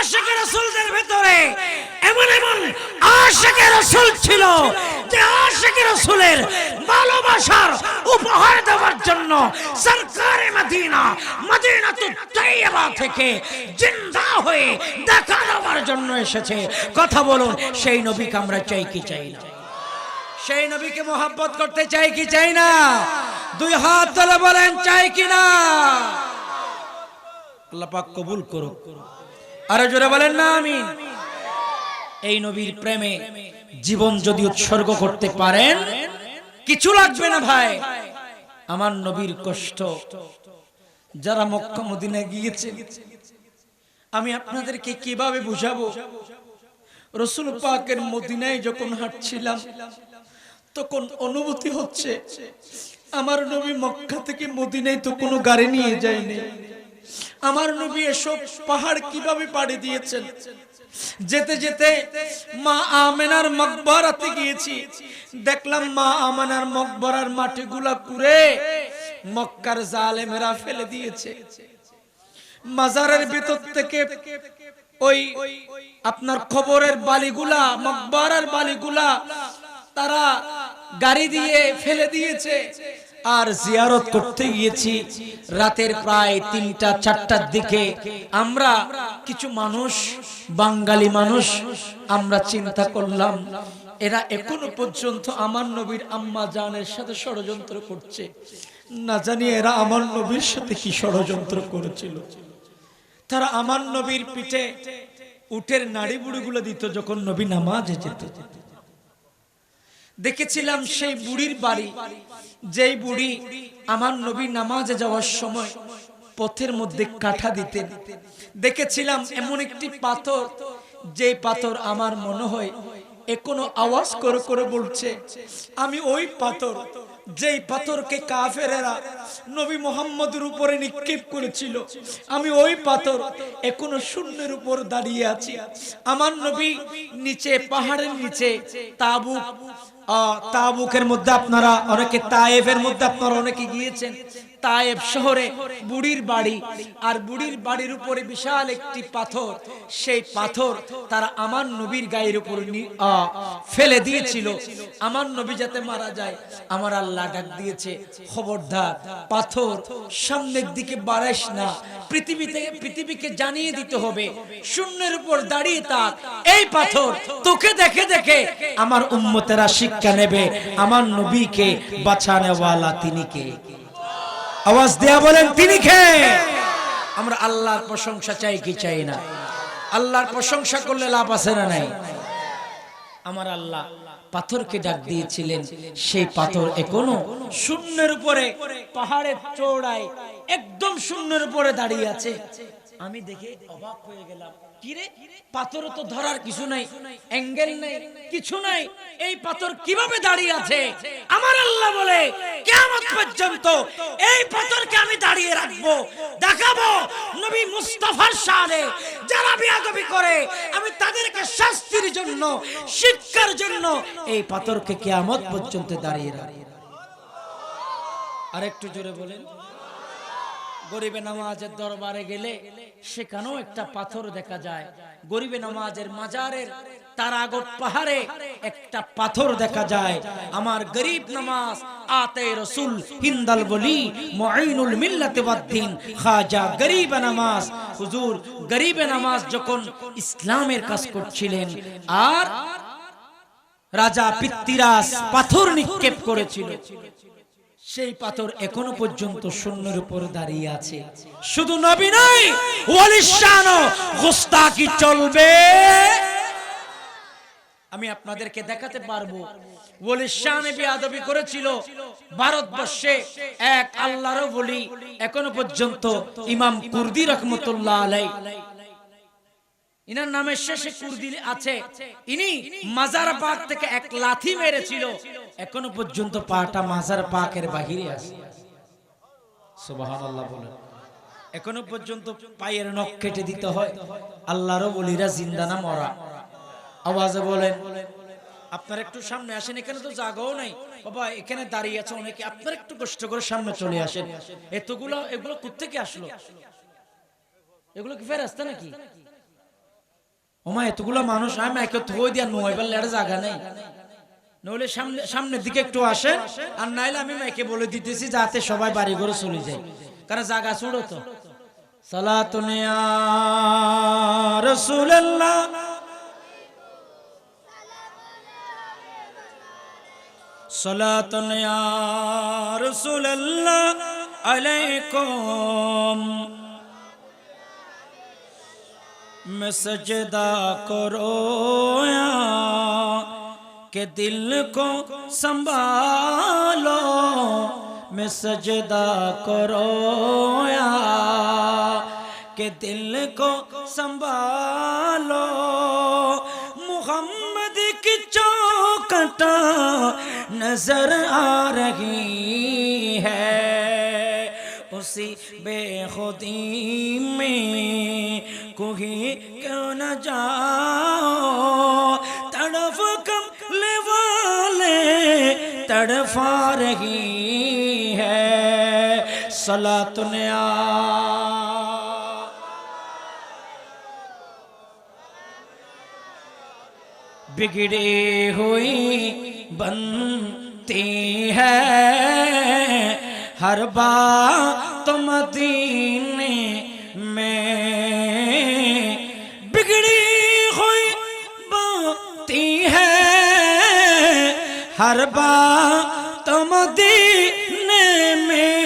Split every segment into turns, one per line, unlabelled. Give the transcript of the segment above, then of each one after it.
আশিকে রাসূলদের ভিতরে এমন এমন আশিকে রাসূল ছিল যে আশিকে রাসূলের ভালোবাসার উপহার দেওয়ার জন্য সরকারে মদিনা মদিনাতুত তাইয়্যিবা থেকে জিন্দা হয়ে দেখা দেওয়ার জন্য এসেছে। কথা বলুন, সেই নবীকে আমরা চাই কি চাই না? সেই নবীকে মোহাব্বত করতে চাই কি চাই না? দুই হাত তুলে বলেন চাই কি না? আল্লাহ পাক কবুল করুক। আরো জোরে বলেন না আমিন। এই নবীর প্রেমে জীবন যদি উৎসর্গ করতে পারেন কিছু লাগবে না ভাই। আমার নবীর কষ্ট যারা মক্কা মদিনা গিয়েছে আমি আপনাদেরকে কিভাবে বুঝাবো? রাসূল পাকের মদিনায় যখন হাঁটছিলাম তখন অনুভূতি হচ্ছে আমার নবী মক্কা থেকে মদিনায় তো কোনো গাড়ি নিয়ে যায়নি। আমার নবী এসব পাহাড় কিভাবে পাড়ি দিয়েছেন। যেতে যেতে মা আমেনার মকবরাতে গিয়েছি, দেখলাম মা আমেনার মকবরার মাটিগুলা কুড়ে মক্কার জালেমেরা ফেলে দিয়েছে। মাজারের ভিতর থেকে ওই আপনার কবরের বালিগুলা, মকবরার বালিগুলা তারা গাড়ি দিয়ে ফেলে দিয়েছে। আর জিয়ারত করতে গিয়েছি রাতের প্রায় ৩টা-৪টার দিকে। আমরা কিছু মানুষ, বাঙালি মানুষ, আমরা চিন্তা করলাম এরা এখনো পর্যন্ত আমার নবীর আম্মা জানের সাথে ষড়যন্ত্র করছে, না জানি এরা আমার নবীর সাথে কি ষড়যন্ত্র করেছিল। তারা আমার নবীর পিঠে উটের নাড়ি বুড়িগুলো দিত যখন নবী নামাজে যেত। দেখেছিলাম সেই বুড়ির বাড়ি, যেই বুড়ি আমার নবী নামাজে যাওয়ার সময় পথের মধ্যে কাঠা দিতেন। দেখেছিলাম এমন একটি পাথর, যে পাথর আমার মনে হয় এখনো আওয়াজ করে করে বলছে আমি ওই পাথর, যেই পাথরকে কাফেরেরা নবী মুহাম্মদের উপরে নিক্ষেপ করেছিল। আমি ওই পাথর এখনো শূন্যের উপর দাঁড়িয়ে আছি। আমার নবী নিচে, পাহাড়ের নিচে তাবুকের মধ্যে, আপনারা অনেকে তায়েফের মধ্যে আপনারা অনেকে গিয়েছেন, তায়েফ শহরে বুড়ির বাড়ি, আর বুড়ির বাড়ির উপরে বিশাল একটি পাথর। সেই পাথর তারা আমার নবীর গায়ের উপর ফেলে দিয়েছিল আমার নবী যাতে মারা যায়। আমার আল্লাহ ডাক দিয়েছে খবরদার পাথর সামনের দিকে বাড়াইস না, পৃথিবীকে জানিয়ে দিতে হবে শূন্যের উপর দাঁড়িয়ে থাক। এই পাথর তোকে দেখে দেখে আমার উম্মতেরা শিক্ষা নেবে আমার নবীকে বাঁচানেওয়ালা তিনি কে। আওয়াজ দেয়া বলেন তিনি কে। আমরা আল্লাহর প্রশংসা চাই কি চাই না? আল্লাহর প্রশংসা করলে লাভ আছে না নাই? আমার আল্লাহ পাথরকে ডাক দিয়েছিলেন, সেই পাথর এখনো শূন্যের উপরে, পাহাড়ের চূড়ায় একদম শূন্যের উপরে দাঁড়িয়ে আছে। আমি দেখে অবাক হয়ে গেলাম, কিরে পাথর তো ধরার কিছু নাই, অ্যাঙ্গেল নাই, কিছু নাই, এই পাথর কিভাবে দাঁড়িয়ে আছে? আমার আল্লাহ বলে কিয়ামত পর্যন্ত এই পাথরকে আমি দাঁড়িয়ে রাখবো, দেখাবো নবী মুস্তাফার শানে যারা বিয়াদবি করে আমি তাদেরকে শাস্তির জন্য, শিক্ষার জন্য এই পাথরকে কিয়ামত পর্যন্ত দাঁড়িয়ে রাখবো। আরেকটু জোরে বলেন। গরিবে নামাজের দরবারে গেলে সেখানেও একটা পাথর দেখা যায়। গরিবে নামাজের মাজারের তারাগট পাহাড়ে একটা পাথর দেখা যায়। আমার গরিব নামাজ আতে রসুল হিন্দাল বলি মুঈনুল মিল্লাতে ওয়াদ্দিন খাজা গরিবে নামাজ। হুজুর গরিবে নামাজ যখন ইসলামের কাজ করছিলেন আর রাজা পৃথ্বীরাজ পাথর নিক্ষেপ করেছিল, সেই পাথর এখনো পর্যন্ত শূন্যের উপর দাঁড়িয়ে আছে। শুধু নবী নয়, ওয়ালির শানও গোস্তাকি চলবে। আমি আপনাদেরকে দেখাতে পারবো ওয়ালির শানে বেয়াদবি করেছিল ভারতবর্ষে এক আল্লাহর ওলি, এখনো পর্যন্ত ইমাম কুর্দি রহমতুল্লাহ আলাইহি, ইনার নামের শেষে কুর্দি আছে। ইনি মাজার পাক থেকে এক লাথি মেরেছিল, এখনো পর্যন্ত পাটা মাজার পাকের বাহিরে আছে। সুবহানাল্লাহ বলেন। এখনো পর্যন্ত পায়ের নখ কেটে দিতে হয়। আল্লাহর ওলিরা জিন্দা না মরা? আওয়াজে বলেন। আপনারা একটু সামনে আসেন, এখানে তো জায়গাও নাই বাবা, এখানে দাঁড়িয়ে আছে অনেকে, আপনারা একটু কষ্ট করে সামনে চলে আসেন। এগুলো কোত্থেকে আসলো? এগুলো কি ফেরেশতা নাকি? ওমা এতগুলো মানুষ আমি একে থই দিয়া নোয়াইবার লেড়ে জায়গা নেই, নইলে সামনের দিকে একটু আসেন, আর নাইলে আমি মাইকে বলে দিতেছি যাতে সবাই বাড়ি ঘরে চলে যায়, কারণ জায়গা ছোড়ো তো। সালাতুন ইয়া রাসূলুল্লাহ সালাতুন ইয়া রাসূলুল্লাহ আলাইকুম मैं सजदा करो के दिल को संभालो, मैं सजदा करो के दिल को संभालो, मुहम्मद की चौखटा नजर आ रही है, उसी बेखुदी में कोई क्यों न जाओ, तड़फ कमले वाले तड़फा रही है, सलातुन या बिगड़ी हुई बनती है हर बात तो मदीने में, बिगड़ी हुई बनती है हर बात तो मदीने में,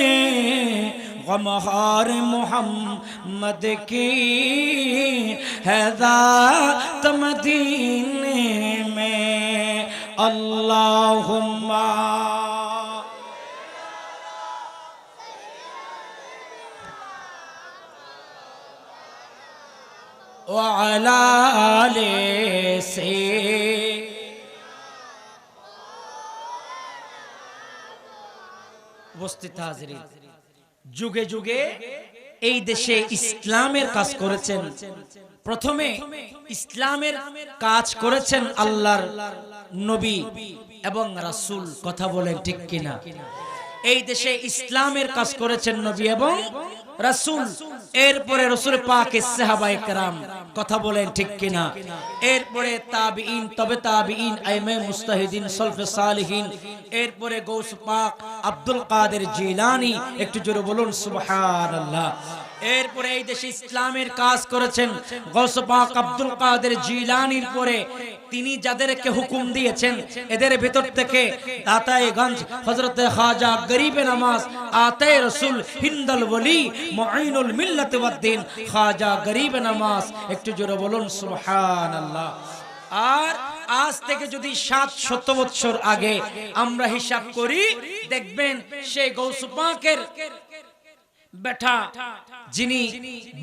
गमहार मोहम्मद की है ज़ात मदीने में, अल्लाहुम्मा वअला आले से উপস্থিত হাজিরিন, যুগে যুগে এই দেশে ইসলামের কাজ করেছেন, প্রথমে ইসলামের কাজ করেছেন আল্লাহর নবী এবং রাসূল, কথা বলেন ঠিক কিনা? এই দেশে ইসলামের কাজ করেছেন নবী এবং রাসূল, এরপরে রাসূল পাকের সাহাবায়ে কেরাম, কথা বলেন ঠিক কিনা? এরপরে তাবিঈন, তবে তাবিঈন, আইমে মুস্তাহিদিন, সলফে সালিহিন, এরপরে গৌস পাক আব্দুল কাদের জিলানী, একটু জোরে বলুন সুবহানাল্লাহ। এরপরে এই দেশে ইসলামের কাজ করেছেন গৌস পাক আব্দুল কাদের জিলানীর পরে তিনি যাদেরকে হুকুম দিয়েছেন এদের ভিতর থেকে আতায়েগঞ্জ হযরত খাজা গরিবে নামাজ, আতায়ে রাসূল, হিন্দাল ওলি, মুঈনুল মিল্লাত ওয়াদ দ্বীন খাজা গরিবে নামাজ, একটু জোরে বলুন সুবহানাল্লাহ। আর আজ থেকে যদি 700 বছর আগে আমরা হিসাব করি, দেখবেন সেই গৌস পাকের বেটা যিনি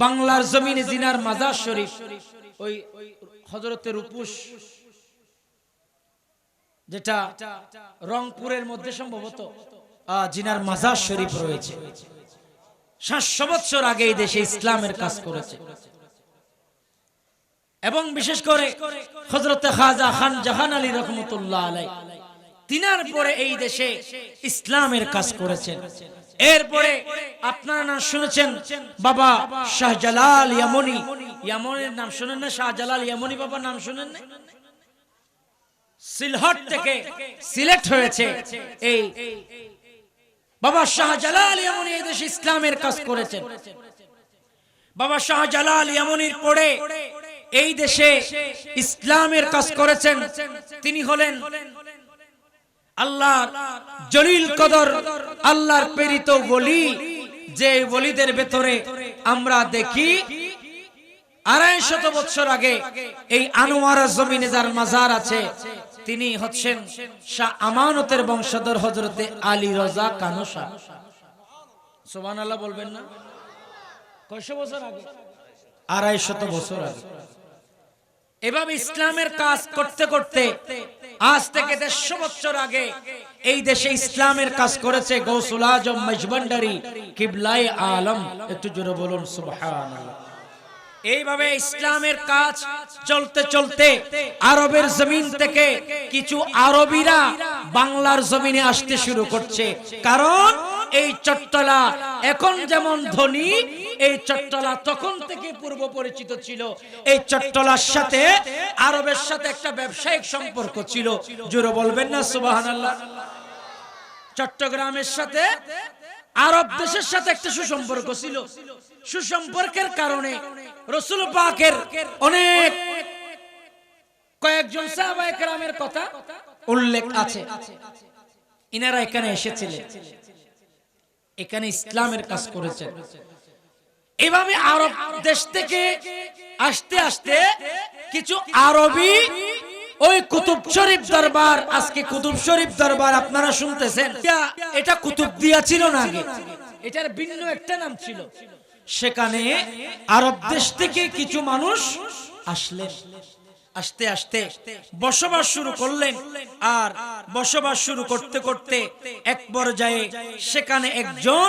বাংলার জমিনে জিনার মাজার শরীফ, ওই হযরতে রূপুস যেটা রংপুরের মধ্যে সম্ভবত জিনার মাজার শরীফ রয়েছে, 700 বছর আগে এই দেশে ইসলামের কাজ করেছে। এবং বিশেষ করে হযরতে খাজা খান জাহান আলী রহমতুল্লাহ আলাইহি, তিনার পরে এই দেশে ইসলামের কাজ করেছেন। এরপরে আপনারা নাম শুনেছেন বাবা শাহজালাল ইয়ামনি, ইয়ামনের নাম শুনেন না? শাহজালাল ইয়ামনি বাবার নাম শুনেন না? সিলহট থেকে সিলেক্ট হয়েছে এই বাবা শাহজালাল ইয়ামনি এই দেশে ইসলামের কাজ করেছেন। বাবা শাহজালাল ইয়ামনির পরে এই দেশে ইসলামের কাজ করেছেন তিনি হলেন আল্লাহর জলিল কদর, আল্লাহর প্রেরিত ওলি, যে ওলিদের ভেতরে আমরা দেখি 250 বছর আগে এই আনোয়ারা জমিনে যার মাজার আছে তিনি হচ্ছেন শাহ আমানতের বংশধর হযরতে আলী রাজা কানু শাহ। সুবহানাল্লাহ বলবেন না? কয়শো বছর আগে? 250 বছর আগে। এভাবে ইসলামের কাজ করতে করতে আজ থেকে 150 বছর আগে এই দেশে ইসলামের কাজ করেছে গৌসুল আজম মজবন্ডারি কিবলায়ে আলম, একটু জোরে বলুন সুবহানাল্লাহ। এইভাবে ইসলামের কাজ চলতে চলতে আরবের জমিন থেকে কিছু আরবীরা বাংলার জমিনে আসতে শুরু করছে, কারণ এই চট্টলা এখন যেমন ধনী এই চট্টলা তখন থেকে পূর্ব পরিচিত ছিল। এই চট্টলার সাথে আরবের সাথে একটা ব্যবসায়িক সম্পর্ক ছিল। জোরে বলবেন না সুবহানাল্লাহ। চট্টগ্রামের সাথে আরব দেশের সাথে একটা সুসম্পর্ক ছিল। সুসম্পর্কের কারণে রাসূল পাকের অনেক কয়েকজন সাহাবায়ে কেরামের কথা উল্লেখ আছে। ইনারা এখানে এসেছিলেন, এখানে ইসলামের কাজ করেছেন। এভাবে আরব দেশ থেকে আসতে আসতে কিছু আরবি ওই কুতুব শরীফ দরবার, আজকে কুতুব শরীফ দরবার আপনারা শুনতেছেন, এটা কুতুবদিয়া ছিল না আগে, এটার ভিন্ন একটা নাম ছিল। সেখানে আরব দেশ থেকে কিছু মানুষ আসলেন, আস্তে আস্তে বসবাস শুরু করলেন। আর বসবাস শুরু করতে করতে এক পর্যায়ে সেখানে একজন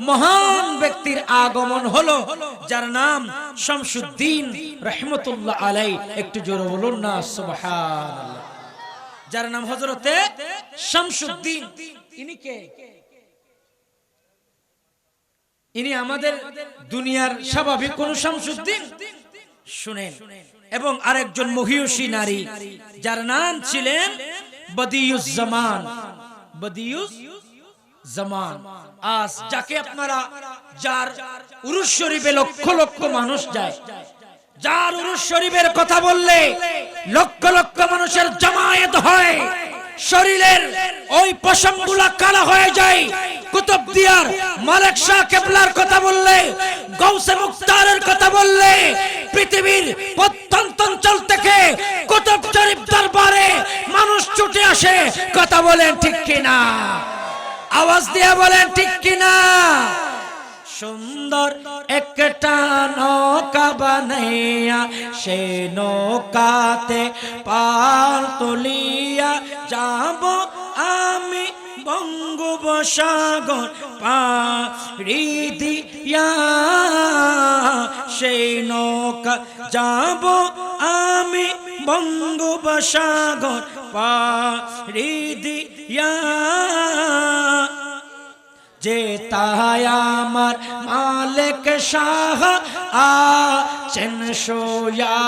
মহান ব্যক্তির আগমন হলো, যার নাম শামসুদ্দিন রাহমাতুল্লাহ আলাইহি। একটু জোরে বলুন না সুবহানাল্লাহ। যার নাম হযরতে শামসুদ্দিন। ইনি কে? ইনি আমাদের দুনিয়ার স্বাভাবিক কোন শামসুদ্দিন শুনেন। এবং আরেকজন মহিয়সী নারী, যার নাম ছিলেন বদিউজ জামান। বদিউজ জামান, আজ যাকে আপনারা, যার উরুস শরীফে লক্ষ লক্ষ মানুষ যায়, যার উরুস শরীফের কথা বললে লক্ষ লক্ষ মানুষের জামায়াত হয়, শরীরের ওই পশমগুলা কালা হয়ে যায়। কুতুবদিয়ার মালিক শাহ কেবলার কথা বললে, গাউসে মুখতারের কথা বললে, পৃথিবীর প্রত্যন্ত অঞ্চল থেকে কুতুব শরীফ দরবারে মানুষ ছুটে আসে। কথা বলেন ঠিক কিনা? আওয়াজ দিয়ে বলেন ঠিক কিনা? সুন্দর একটা নৌকা বানাইয়া সে নৌকাতে পাল তুলিয়া যাব আমি বঙ্গোপসাগর পাড়ি দিয়া। সেই নৌকা যাব আমি বঙ্গোপসাগর পাড়ি দিয়া। যে তাই আমার মালিক শাহ আছেন সোয়া,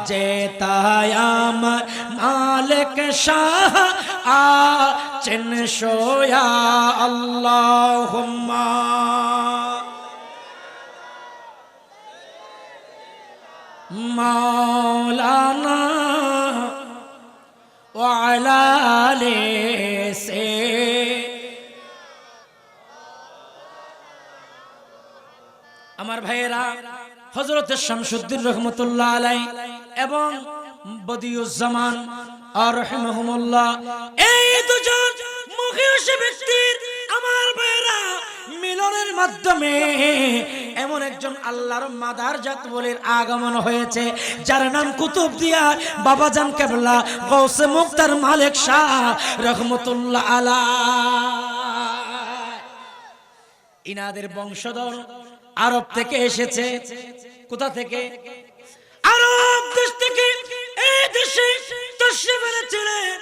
যে তাই আমার মালিক শাহ আছেন সোয়া। আল্লাহুম্মা মাওলানা ওয়া আলা আলি সে। আমার ভাইয়েরা, হযরত শামসুদ্দিন রাহমাতুল্লাহ আলাইহি এবং বদিউজ জামান রাহিমাহুমুল্লাহ, এই দুজন মুখিয়সী ব্যক্তির আমার ভাইয়েরা মিলনের মাধ্যমে এমন একজন আল্লাহর মাদারজাত ওলির আগমন হয়েছে, যার নাম কুতুবদিয়ার বাবাজান কেবলা গাউসে মুখতার মালিক শাহ রাহমাতুল্লাহ আলাইহি। ইনাদের বংশধর আরব থেকে এসেছে। কোথা থেকে? আরব দেশ থেকে এই দেশে তশরিফ এনেছিলেন